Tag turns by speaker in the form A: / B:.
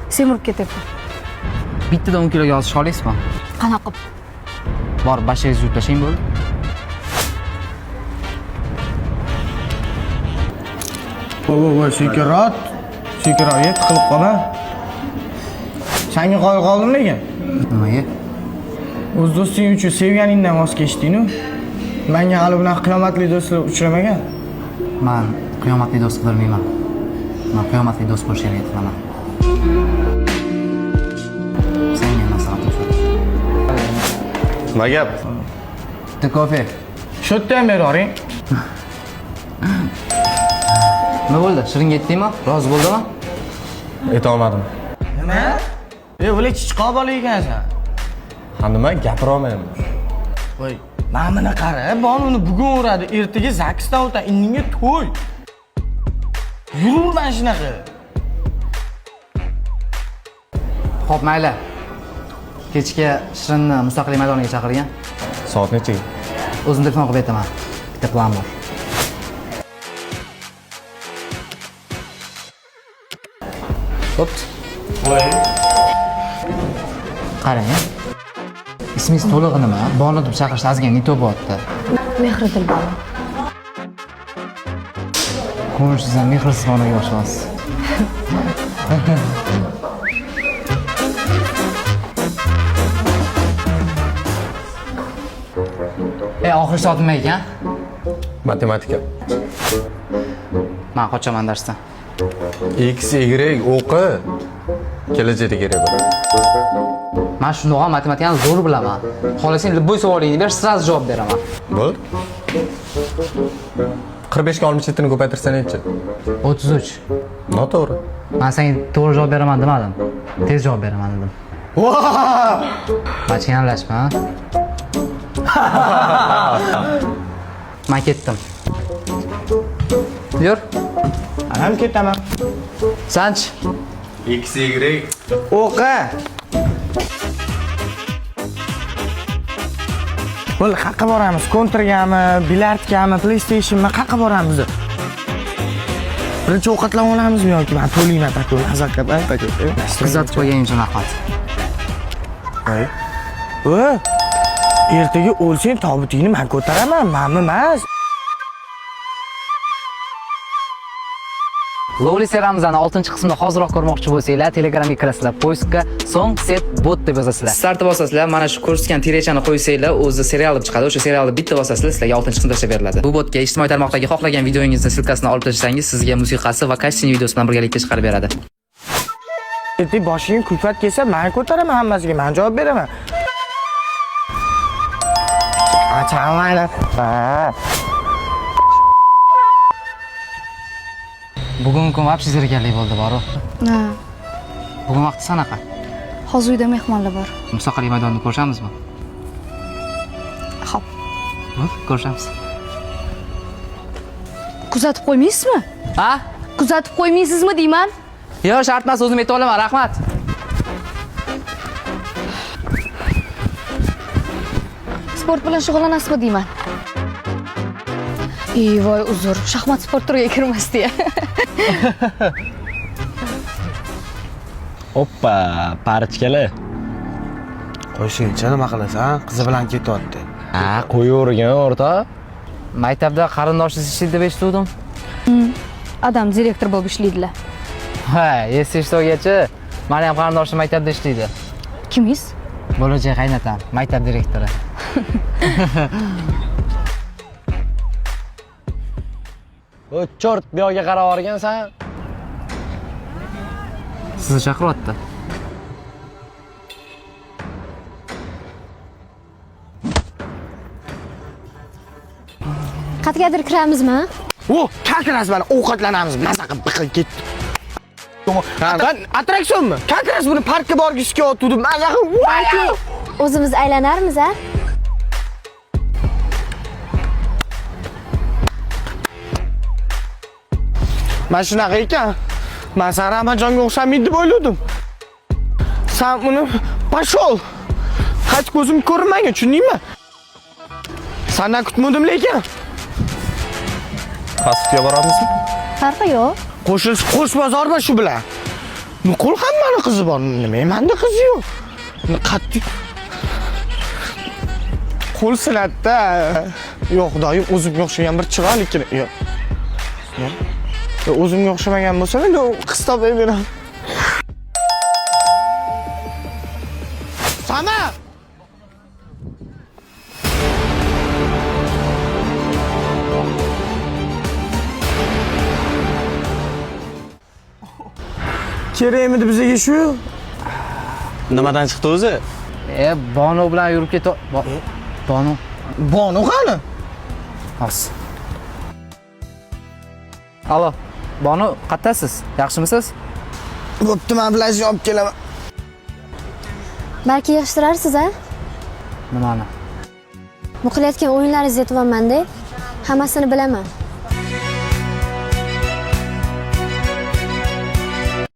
A: semirib ketyapti.
B: Bittadan 10 kiloga ozish olaysizmi?
A: Qanaqa qilib?
B: Borib bashangizni yuvib tashlang bo'ldi.
C: Voy, sekirat yet qilib qolma. Senga qo'yib qoldim lekin.
B: Nimaga?
C: O'z do'sting uchun sevganingdan voz kechding-ku. Menga hali bunaqa qiyomatli do'stlar uchramagan.
B: Men qiyomatli do'st qidirmayman. Men qiyomatli do'st bo'lishga harakat qilaman. Senga maslahat
D: Nima gap?
B: Bitta kofe.
C: Shu yerda ham beravering.
B: Nima bo'ldi? Shirin yetdingmi? Rozi bo'ldimi?
D: Aytolmadim.
C: Nima? O'lik chiqib bola ekansan.
D: Ha nima gapira olmayman.
C: Voy, mana buni qara, uni bugun uradi, ertaga zaksdan o'tadi, indinga to'y. Yururman shunaqa.
B: Xo'p, mayli. Kechga Shirinni mustaqillik maydoniga chaqirgan.
D: Soat nechaga?
B: O'zim telefon qilib aytaman. Bitta plan bor. Xo'p. Qarang. Ismingiz to'lig'i nima? Bonni deb chaqirishni ozgina nito bo'lyapti.
A: Mehriddin bola.
B: Ko'rinishingizdan mehrsiz xonaga o'xshaysiz. Oxirgi soat nima ekan?
D: Matematika.
B: Men qochaman darsdan.
D: X, Y o'qi. Kelajakda kerak bo'ladi.
B: Men shundoq ham matematikani zo'r bilaman. Xohlasang любой savolingni ber, sразу javob beraman.
D: Bo'ldi. 45 ga 67 ni ko'paytirsa necha?
B: 33.
D: Noto'g'ri.
B: Men senga to'g'ri javob beraman demadim. Tez javob beraman dedim. Machka yanglashma. Men ketdim. Yur.
C: Ham ketaman.
B: Sanch.
D: X, Y.
C: O'qi. Bo'l, qayerga boramiz? Kontrgami, bilyardgami, PlayStationmi, qayerga boramiz? Birinchi ovqatlab olamizmi yoki men to'layman taku, hazakat, taku.
B: Kuzatib qo'yganing uchun rahmat.
C: Voy. Ertaga o'lsang tobutingni men ko'taraman, menmi emas.
B: Lovely seramizani 6-qismini hoziroq ko'rmoqchi bo'lsanglar, Telegramga kirasizlar. Poiskka so'ng set bot deb yozasizlar. Startni bosasizlar, mana shu ko'rsatgan tirechani qo'ysanglar, o'zi serial deb chiqadi. O'sha serialni bitta bosasizlar, sizlarga 6-qism tashlab beriladi. Bu botga ijtimoiy tarmoqdagi xohlagan videongizni silkasini olib tashlangiz, sizga musiqasi va kasting videosi bilan birgalikda chiqarib beradi.
C: Ertaga boshing kulfat kelsa, men ko'taraman hammasiga, men javob beraman. Achamaylar.
B: Bugungi kun вообще zerikarli bo'ldi, boru.
A: Ha,
B: Bugun vaqt qanaqa?
A: hozir uyda mehmonlar bor.
B: Mustaqillik maydonida ko'rishamizmi?
A: Xo'p.
B: Ko'rishamiz.
A: Kuzatib qo'ymaysizmi?
B: Ha?
A: Kuzatib qo'ymaysizmi deyman?
B: Yo'q, shart emas, o'zim ayta olaman, rahmat.
A: Sport bilan shug'ullanasizmi deyman? Voy, uzr, shaxmat sport turiga kirmasdi-ya.
E: Hoppa, parichkala.
C: Qo'yishingcha nima qilasan? Qizi bilan ketyapti.
E: Ha, qo'yavergan o'rta.
B: Maktabda qarindoshingiz ishlaydi deb eshitdim.
A: Adam direktor bo'lib ishlaydilar.
B: Ha, esishtogacha. Meni ham qarindoshim maktabda ishlaydi.
A: Kimingiz?
B: Bo'lajak qaynatam, maktab direktori.
E: O, chort, bu yoqqa qarab o'rgansan.
B: Sizni chaqiryapti.
A: Qayergadir kiramizmi?
C: Kakras bilan ovqatlanamiz, maza qilib biqil ketdi. Attraksionmi? Kakras buni parkka borgisiga otdi, maza qilib.
A: O'zimiz aylanarmiz, a?
C: Men shunaqa ekan. Men san Ramajonga o'xshamaydi deb o'yladim. Sen buni pashol. Hech ko'zim ko'rmagan, tushundingmi? Sendan kutmadim lekin.
D: Qasbga boramizmi?
A: Farqi yo'q.
C: Qo'sh bozormi shu bilan? Nuqul hammani qizi bor. Nima menda qizi yo'q. Qattiq. Qo'l silatda. Yo'q, doim o'zimga o'xshagan bir chiroylikini. Yo'q. O'zimga o'xshamagan bo'lsa, endi qiz topib beraman. Sama! Kerakmidi bizga shu?
E: Nimadan chiqdi o'zi?
B: Bonu bilan yurib ket. Bonu.
C: Bonu qani?
B: As. Alo, Bonu, qayerdasiz? Yaxshimisiz?
C: Bo'pti, men bilan olib kelaman.
A: Balki yig'ishtirarsiz-a?
B: Nimani?
A: Bu qilayotgan o'yinlaringizni aytyapman-da. Hammasini bilaman.